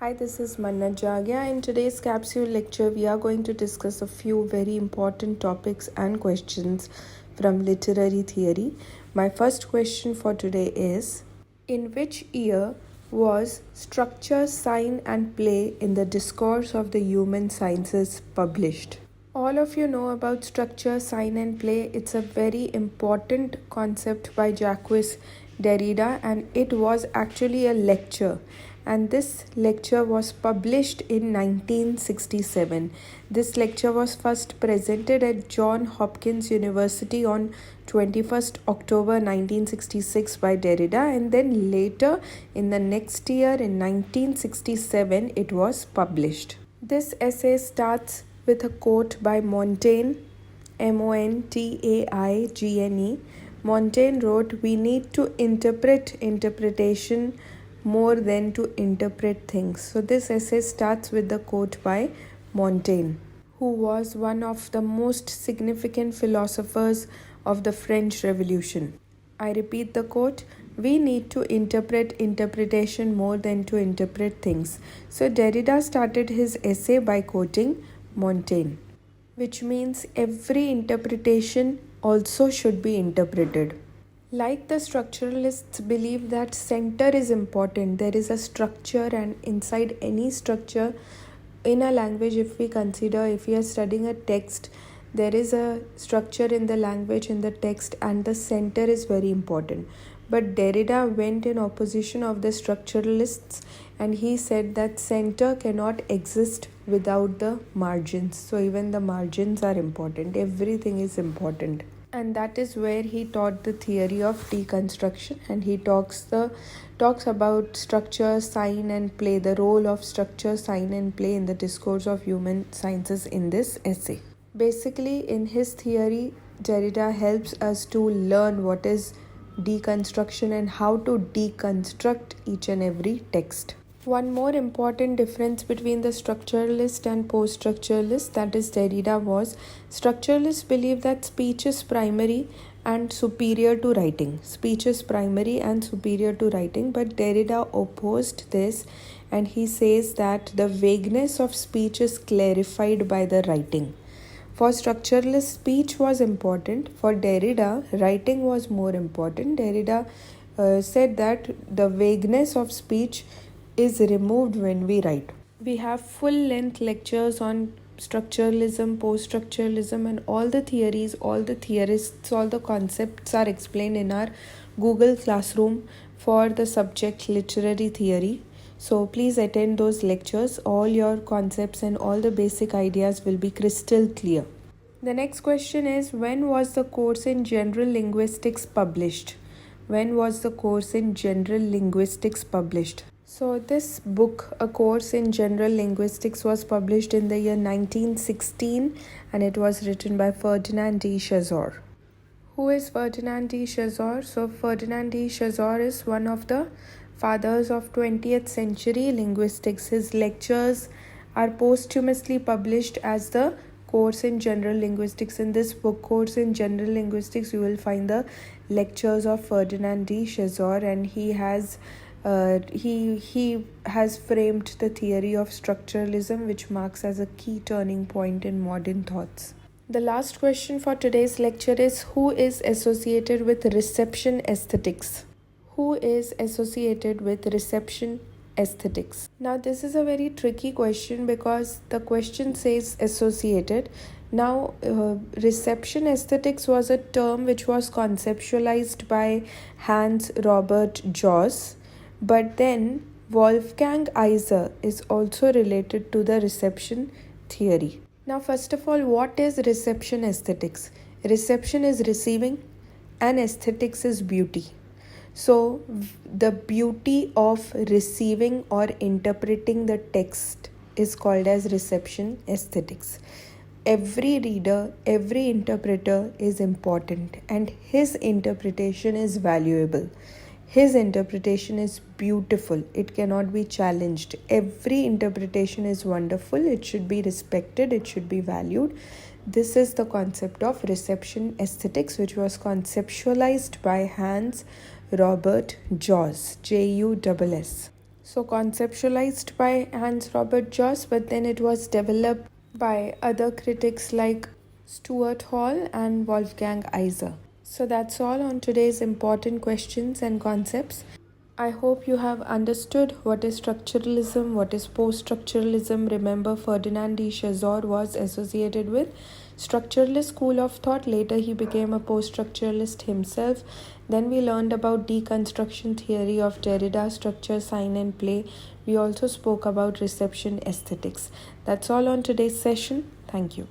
Hi, this is Manna Jagya. In today's capsule lecture, we are going to discuss a few very important topics and questions from literary theory. My first question for today is, in which year was Structure, Sign and Play in the Discourse of the Human Sciences published? All of you know about structure, sign and play. It's a very important concept by Jacques Derrida, and it was actually a lecture. And this lecture was published in 1967. This lecture was first presented at Johns Hopkins University on 21st October 1966 by Derrida, and then later in the next year in 1967 it was published. This essay starts with a quote by Montaigne, Montaigne. Montaigne wrote, "We need to interpret interpretation more than to interpret things." So this essay starts with the quote by Montaigne, who was one of the most significant philosophers of the French Revolution. I repeat the quote, "We need to interpret interpretation more than to interpret things." So Derrida started his essay by quoting Montaigne, which means every interpretation also should be interpreted. Like the structuralists believe that center is important. There is a structure, and inside any structure in a language, if we are studying a text, there is a structure in the language, in the text, and the center is very important. But Derrida went in opposition of the structuralists, and he said that center cannot exist without the margins. So even the margins are important. Everything is important. And that is where he taught the theory of deconstruction, and he talks about structure, sign and play, the role of structure, sign and play in the discourse of human sciences in this essay. Basically, in his theory, Derrida helps us to learn what is deconstruction and how to deconstruct each and every text. One more important difference between the structuralist and post-structuralist, that is Derrida, was structuralists believe that speech is primary and superior to writing. Speech is primary and superior to writing, but Derrida opposed this, and he says that the vagueness of speech is clarified by the writing. For structuralist, speech was important. For Derrida, writing was more important. Derrida said that the vagueness of speech is removed when we write. We have full-length lectures on structuralism, post-structuralism, and all the theories, all the theorists, all the concepts are explained in our Google Classroom for the subject literary theory. So please attend those lectures. All your concepts and all the basic ideas will be crystal clear. The next question is, when was the course in general linguistics published? When was the course in general linguistics published? So this book, A Course in General Linguistics, was published in the year 1916, and it was written by Ferdinand de Saussure. Who is Ferdinand de Saussure? So Ferdinand de Saussure is one of the fathers of 20th century linguistics. His lectures are posthumously published as the Course in General Linguistics. In this book, Course in General Linguistics, you will find the lectures of Ferdinand de Saussure, and he has framed the theory of structuralism, which marks as a key turning point in modern thoughts. The last question for today's lecture is, who is associated with reception aesthetics? Who is associated with reception aesthetics? Now, this is a very tricky question because the question says associated. Now, reception aesthetics was a term which was conceptualized by Hans Robert Joss, but then Wolfgang Iser is also related to the reception theory. Now, first of all, what is reception aesthetics? Reception is receiving and aesthetics is beauty. So, the beauty of receiving or interpreting the text is called as reception aesthetics. Every reader, every interpreter is important, and his interpretation is valuable. His interpretation is beautiful. It cannot be challenged. Every interpretation is wonderful. It should be respected. It should be valued. This is the concept of reception aesthetics, which was conceptualized by Hans Robert Joss, J-U-S-S. So conceptualized by Hans Robert Joss, but then it was developed by other critics like Stuart Hall and Wolfgang Iser. So that's all on today's important questions and concepts. I hope you have understood what is structuralism, what is post-structuralism. Remember, Ferdinand de Saussure was associated with structuralist school of thought. Later, he became a post-structuralist himself. Then we learned about deconstruction theory of Derrida, structure, sign and play. We also spoke about reception aesthetics. That's all on today's session. Thank you.